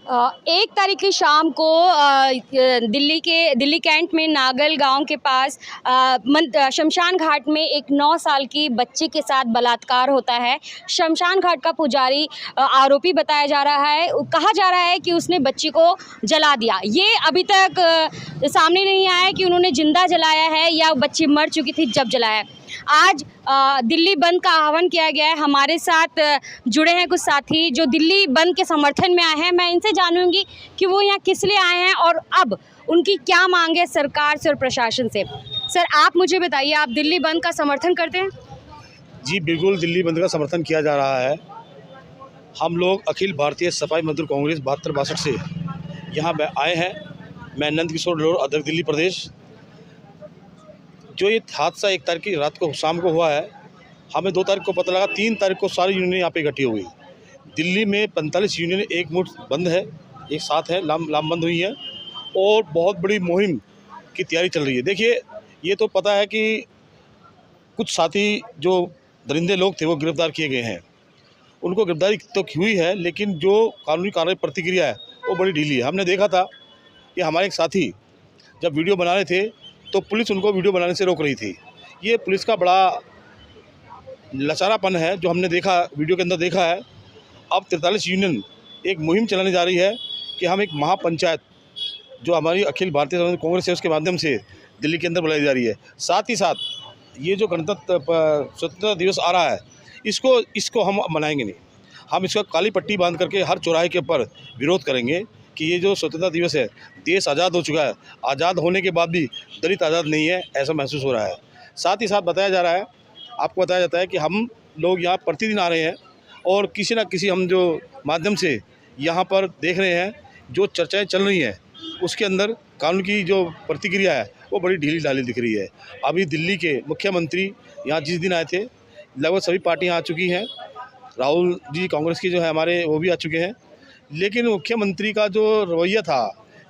एक तारीख की शाम को दिल्ली कैंट में नागल गांव के पास शमशान घाट में एक 9 साल की बच्ची के साथ बलात्कार होता है। शमशान घाट का पुजारी आरोपी बताया जा रहा है। कहा जा रहा है कि उसने बच्ची को जला दिया। ये अभी तक सामने नहीं आया है कि उन्होंने जिंदा जलाया है या बच्ची मर चुकी थी जब जलाया है। आज दिल्ली बंद का आह्वान किया गया है। हमारे साथ जुड़े हैं कुछ साथी जो दिल्ली बंद के समर्थन में आए हैं। मैं इनसे जानूंगी कि वो यहाँ किस लिए आए हैं और अब उनकी क्या मांग है सरकार से और प्रशासन से। सर, आप मुझे बताइए, आप दिल्ली बंद का समर्थन करते हैं? जी बिल्कुल, दिल्ली बंद का समर्थन किया जा रहा है। हम लोग अखिल भारतीय सफाई मजदूर कांग्रेस 72-62 से यहाँ आए हैं। मैं नंद किशोर लोर, अध्यक्ष दिल्ली प्रदेश। जो ये हादसा 1 तारीख की रात को शाम को हुआ है, हमें 2 तारीख को पता लगा। 3 तारीख को सारी यूनियन यहाँ पे इकट्ठी हो गई। दिल्ली में 45 यूनियन एक मुठ बंद है, एक साथ है, लामबंद हुई है और बहुत बड़ी मुहिम की तैयारी चल रही है। देखिए, ये तो पता है कि कुछ साथी जो दरिंदे लोग थे वो गिरफ्तार किए गए हैं। उनको गिरफ्तारी तो हुई है, लेकिन जो कानूनी कार्रवाई प्रतिक्रिया है वो बड़ी ढीली है। हमने देखा था कि हमारे एक साथी जब वीडियो बना रहे थे तो पुलिस उनको वीडियो बनाने से रोक रही थी। ये पुलिस का बड़ा लचारापन है जो हमने देखा, वीडियो के अंदर देखा है। अब 43 यूनियन एक मुहिम चलाने जा रही है कि हम एक महापंचायत जो हमारी अखिल भारतीय कांग्रेस है उसके माध्यम से दिल्ली के अंदर बुलाई जा रही है। साथ ही साथ ये जो स्वतंत्रता दिवस आ रहा है इसको हम मनाएंगे नहीं। हम इसका काली पट्टी बांध करके हर चौराहे के ऊपर विरोध करेंगे कि ये जो स्वतंत्रता दिवस है, देश आज़ाद हो चुका है, आज़ाद होने के बाद भी दलित आज़ाद नहीं है, ऐसा महसूस हो रहा है। साथ ही साथ बताया जा रहा है, आपको बताया जाता है कि हम लोग यहाँ प्रतिदिन आ रहे हैं और किसी न किसी हम जो माध्यम से यहाँ पर देख रहे हैं जो चर्चाएं चल रही हैं उसके अंदर कानून की जो प्रतिक्रिया है वो बड़ी ढीली ढाली दिख रही है। अभी दिल्ली के मुख्यमंत्री यहाँ जिस दिन आए थे, लगभग सभी पार्टियाँ आ चुकी हैं। राहुल जी कांग्रेस के जो है हमारे, वो भी आ चुके हैं। लेकिन मुख्यमंत्री का जो रवैया था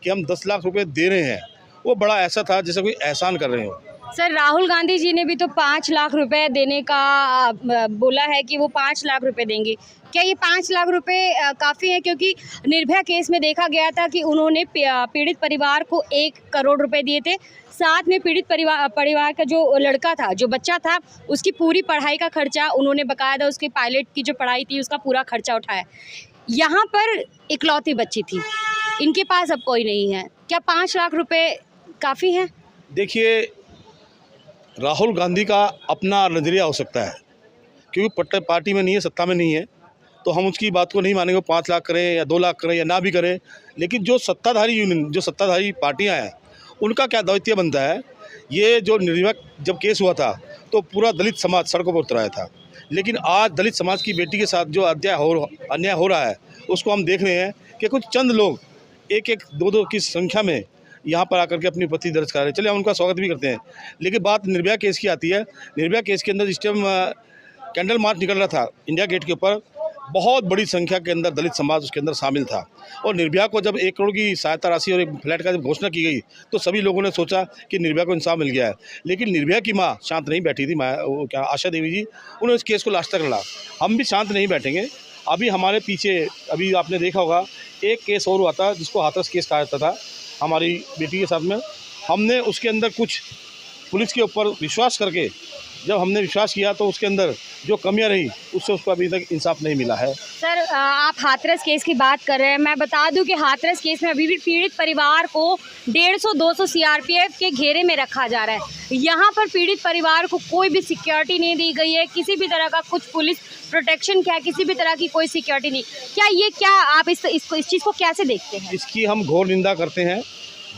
कि हम 10 लाख रुपए दे रहे हैं, वो बड़ा ऐसा था जैसे कोई एहसान कर रहे हो। सर, राहुल गांधी जी ने भी तो 5 लाख रुपए देने का बोला है कि वो 5 लाख रुपए देंगे। क्या ये 5 लाख रुपए काफ़ी है? क्योंकि निर्भया केस में देखा गया था कि उन्होंने पीड़ित परिवार को 1 करोड़ रुपए दिए थे। साथ में पीड़ित परिवार का जो लड़का था, जो बच्चा था, उसकी पूरी पढ़ाई का खर्चा उन्होंने बकायदा, उसकी पायलट की जो पढ़ाई थी उसका पूरा खर्चा उठाया। यहाँ पर इकलौती बच्ची थी, इनके पास अब कोई नहीं है। क्या 5 लाख रुपए काफ़ी है? देखिए, राहुल गांधी का अपना नज़रिया हो सकता है, क्योंकि पार्टी में नहीं है, सत्ता में नहीं है, तो हम उसकी बात को नहीं मानेंगे। 5 लाख करें या 2 लाख करें या ना भी करें, लेकिन जो सत्ताधारी यूनियन, जो सत्ताधारी पार्टियां हैं, उनका क्या दायित्व बनता है। ये जो निर्भया जब केस हुआ था तो पूरा दलित समाज सड़कों पर उतराया था, लेकिन आज दलित समाज की बेटी के साथ जो अन्याय हो रहा है उसको हम देख रहे हैं कि कुछ चंद लोग 1-1, 2-2 की संख्या में यहाँ पर आकर के अपनी आपत्ति दर्ज करा रहे हैं। चलिए, हम उनका स्वागत भी करते हैं। लेकिन बात निर्भया केस की आती है। निर्भया केस के अंदर इस टाइम कैंडल मार्च निकल रहा था इंडिया गेट के ऊपर, बहुत बड़ी संख्या के अंदर दलित समाज उसके अंदर शामिल था। और निर्भया को जब 1 करोड़ की सहायता राशि और एक फ्लैट का जब घोषणा की गई तो सभी लोगों ने सोचा कि निर्भया को इंसाफ मिल गया है। लेकिन निर्भया की माँ शांत नहीं बैठी थी, क्या आशा देवी जी, उन्होंने इस केस को लास्ट तक लड़ा। हम भी शांत नहीं बैठेंगे। अभी हमारे पीछे, अभी आपने देखा होगा, एक केस और हुआ था जिसको हाथरस केस कहा जाता था हमारी बेटी के साथ में। हमने उसके अंदर कुछ पुलिस के ऊपर विश्वास करके, जब हमने विश्वास किया तो उसके अंदर जो कमियां रही उससे उसको अभी तक इंसाफ नहीं मिला है। सर, आप हाथरस केस की बात कर रहे हैं। मैं बता दूं कि हाथरस केस में अभी भी पीड़ित परिवार को 150-200 सीआरपीएफ के घेरे में रखा जा रहा है। यहाँ पर पीड़ित परिवार को कोई भी सिक्योरिटी नहीं दी गई है, किसी भी तरह का कुछ पुलिस प्रोटेक्शन, क्या किसी भी तरह की कोई सिक्योरिटी नहीं। क्या आप इस चीज़ को कैसे देखते हैं? इसकी हम घोर निंदा करते हैं।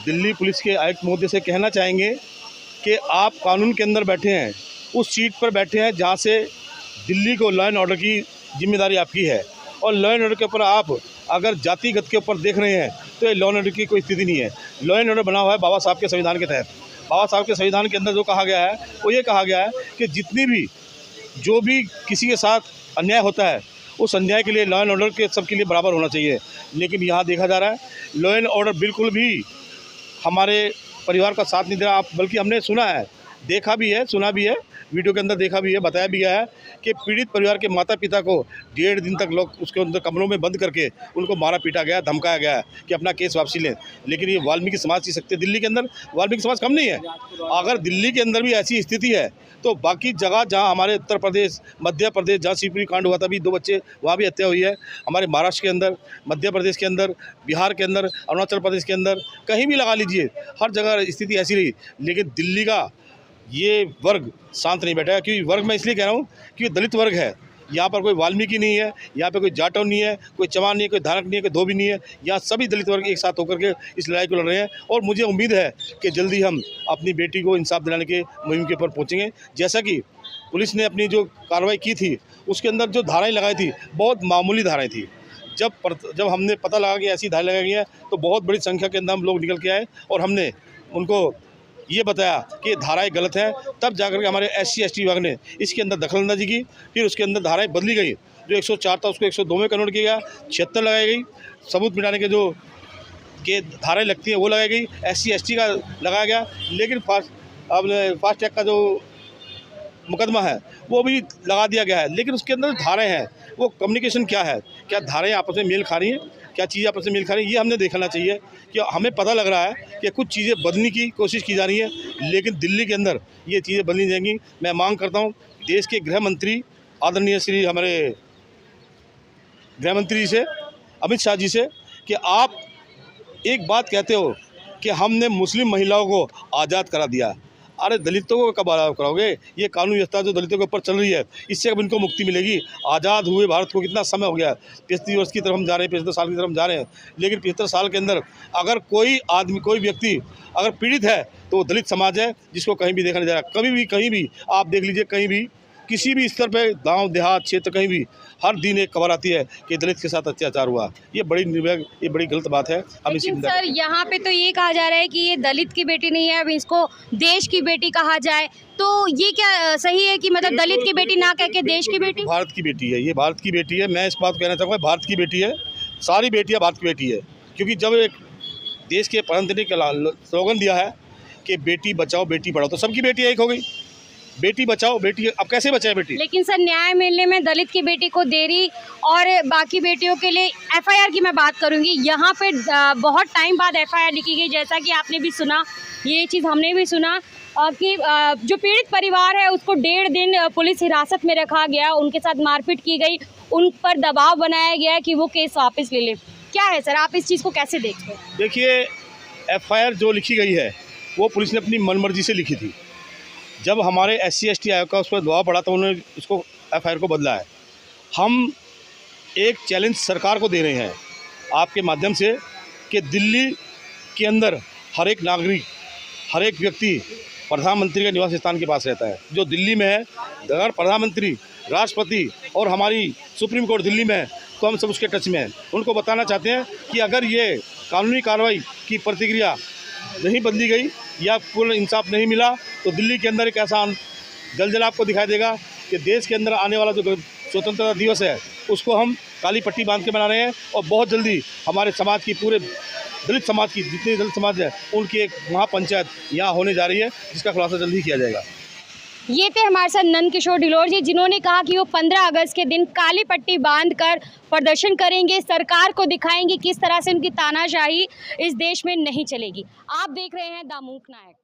दिल्ली पुलिस के आयुक्त महोदय से कहना चाहेंगे कि आप कानून के अंदर बैठे हैं, उस सीट पर बैठे हैं जहां से दिल्ली को लॉ एंड ऑर्डर की जिम्मेदारी आपकी है। और लॉ एंड ऑर्डर के ऊपर आप अगर जातिगत के ऊपर देख रहे हैं तो ये लॉ एंड ऑर्डर की कोई स्थिति नहीं है। लॉ एंड ऑर्डर बना हुआ है बाबा साहब के संविधान के तहत। बाबा साहब के संविधान के अंदर जो कहा गया है वो ये कहा गया है कि जो भी किसी के साथ अन्याय होता है उस अन्याय के लिए लॉ एंड ऑर्डर के सबके लिए बराबर होना चाहिए। लेकिन यहाँ देखा जा रहा है लॉ एंड ऑर्डर बिल्कुल भी हमारे परिवार का साथ नहीं दे रहा। बल्कि हमने सुना है, देखा भी है, सुना भी है, वीडियो के अंदर देखा भी है, बताया भी गया है कि पीड़ित परिवार के माता पिता को 1.5 दिन तक लोग उसके अंदर कमरों में बंद करके उनको मारा पीटा गया, धमकाया गया है कि अपना केस वापसी लें। लेकिन ये वाल्मीकि समाज की शक्ति, दिल्ली के अंदर वाल्मीकि समाज कम नहीं है। अगर दिल्ली के अंदर भी ऐसी स्थिति है तो बाकी जगह जहाँ हमारे उत्तर प्रदेश, मध्य प्रदेश, जहाँ शिवपुरी कांड हुआ था, भी 2 बच्चे वहाँ भी हत्या हुई है। हमारे महाराष्ट्र के अंदर, मध्य प्रदेश के अंदर, बिहार के अंदर, अरुणाचल प्रदेश के अंदर, कहीं भी लगा लीजिए, हर जगह स्थिति ऐसी रही। लेकिन दिल्ली का ये वर्ग शांत नहीं बैठा है। क्योंकि वर्ग मैं इसलिए कह रहा हूँ कि दलित वर्ग है। यहाँ पर कोई वाल्मीकि नहीं है, यहाँ पे कोई जाटव नहीं है, कोई चौहान नहीं है, कोई धारक नहीं है, कोई धोबी नहीं है। यहाँ सभी दलित वर्ग एक साथ होकर के इस लड़ाई को लड़ रहे हैं और मुझे उम्मीद है कि जल्दी हम अपनी बेटी को इंसाफ दिलाने के मुहिम के ऊपर पहुँचेंगे। जैसा कि पुलिस ने अपनी जो कार्रवाई की थी उसके अंदर जो धाराएँ लगाई थी, बहुत मामूली धाराएँ थी। जब हमने पता लगा कि ऐसी धाराएँ लगाई गई हैं तो बहुत बड़ी संख्या के अंदर हम लोग निकल के आए और हमने उनको ये बताया कि धाराएं गलत हैं। तब जाकर के हमारे SC/ST विभाग ने इसके अंदर दखलंदाजी की। फिर उसके अंदर धाराएं बदली गई, जो 104 था उसको 102 में कन्वर्ट किया गया, 76 लगाई गई, सबूत मिटाने के जो के धाराएं लगती हैं वो लगाई गई, SC/ST का लगाया गया। लेकिन फास्ट ट्रैक का जो मुकदमा है वो भी लगा दिया गया है। लेकिन उसके अंदर धाराएं हैं, वो कम्युनिकेशन क्या है, क्या धाराएं आपस में मेल खा रही हैं, क्या चीज़ें आपस में मेल खा रही हैं, ये हमने देखना चाहिए। कि हमें पता लग रहा है कि कुछ चीज़ें बदलने की कोशिश की जा रही है, लेकिन दिल्ली के अंदर ये चीज़ें बदली जाएंगी। मैं मांग करता हूँ देश के गृह मंत्री आदरणीय श्री हमारे गृह मंत्री से, अमित शाह जी से, कि आप एक बात कहते हो कि हमने मुस्लिम महिलाओं को आज़ाद करा दिया। अरे दलितों को कब आज़ाद कराओगे? ये कानून व्यवस्था जो दलितों के ऊपर चल रही है, इससे कब इनको मुक्ति मिलेगी? आज़ाद हुए भारत को कितना समय हो गया, 35 वर्ष की तरफ हम जा रहे हैं, 75 साल की तरफ हम जा रहे हैं। लेकिन 75 साल के अंदर अगर कोई आदमी, कोई व्यक्ति अगर पीड़ित है तो वो दलित समाज है, जिसको कहीं भी देखा नहीं जा रहा। कभी भी, कहीं भी आप देख लीजिए, कहीं भी किसी भी स्तर पे, गांव देहात क्षेत्र, कहीं भी हर दिन एक खबर आती है कि दलित के साथ अत्याचार हुआ। ये बड़ी निर्भय, ये बड़ी गलत बात है। हम इसी लेकिन सर यहाँ पे तो ये कहा जा रहा है कि ये दलित की बेटी नहीं है, अब इसको देश की बेटी कहा जाए, तो ये क्या सही है कि मतलब दलित की बेटी ना कह के देश की बेटी? भारत की बेटी है, ये भारत की बेटी है। मैं इस बात को कहना चाहूँगा, भारत की बेटी है, सारी बेटियाँ भारत की बेटी है। क्योंकि जब एक देश के प्रधानमंत्री का स्लोगन दिया है कि बेटी बचाओ बेटी पढ़ाओ, तो सबकी बेटी एक हो गई। बेटी बचाओ बेटी, अब कैसे बचाए बेटी? लेकिन सर न्याय मिलने में दलित की बेटी को देरी और बाकी बेटियों के लिए FIR की मैं बात करूंगी, यहाँ पे बहुत टाइम बाद FIR लिखी गई। जैसा कि आपने भी सुना, ये चीज़ हमने भी सुना कि जो पीड़ित परिवार है उसको 1.5 दिन पुलिस हिरासत में रखा गया, उनके साथ मारपीट की गई, उन पर दबाव बनाया गया कि वो केस वापस ले लें। क्या है सर, आप इस चीज़ को कैसे देखते हैं? देखिए, FIR जो लिखी गई है वो पुलिस ने अपनी मनमर्जी से लिखी थी। जब हमारे SC/ST आयोग का उस पर दबाव पड़ा तो उन्होंने उसको FIR को बदला है। हम एक चैलेंज सरकार को दे रहे हैं आपके माध्यम से कि दिल्ली के अंदर हर एक नागरिक, हर एक व्यक्ति प्रधानमंत्री के निवास स्थान के पास रहता है। जो दिल्ली में है, अगर प्रधानमंत्री, राष्ट्रपति और हमारी सुप्रीम कोर्ट दिल्ली में है तो हम सब उसके टच में हैं। उनको बताना चाहते हैं कि अगर ये कानूनी कार्रवाई की प्रतिक्रिया नहीं बदली गई या पूर्ण इंसाफ नहीं मिला तो दिल्ली के अंदर एक ऐसा जलजला आपको दिखाई देगा कि देश के अंदर आने वाला जो स्वतंत्रता दिवस है उसको हम काली पट्टी बांध के मना रहे हैं। और बहुत जल्दी हमारे समाज की, पूरे दलित समाज की, जितनी दलित समाज है उनकी एक महापंचायत यहाँ होने जा रही है, जिसका खुलासा जल्दी किया जाएगा। ये थे हमारे साथ नंद किशोर ढिल्लोर जी, जिन्होंने कहा कि वो 15 अगस्त के दिन काली पट्टी बांधकर प्रदर्शन करेंगे, सरकार को दिखाएंगे किस तरह से उनकी तानाशाही इस देश में नहीं चलेगी। आप देख रहे हैं द मूक नायक।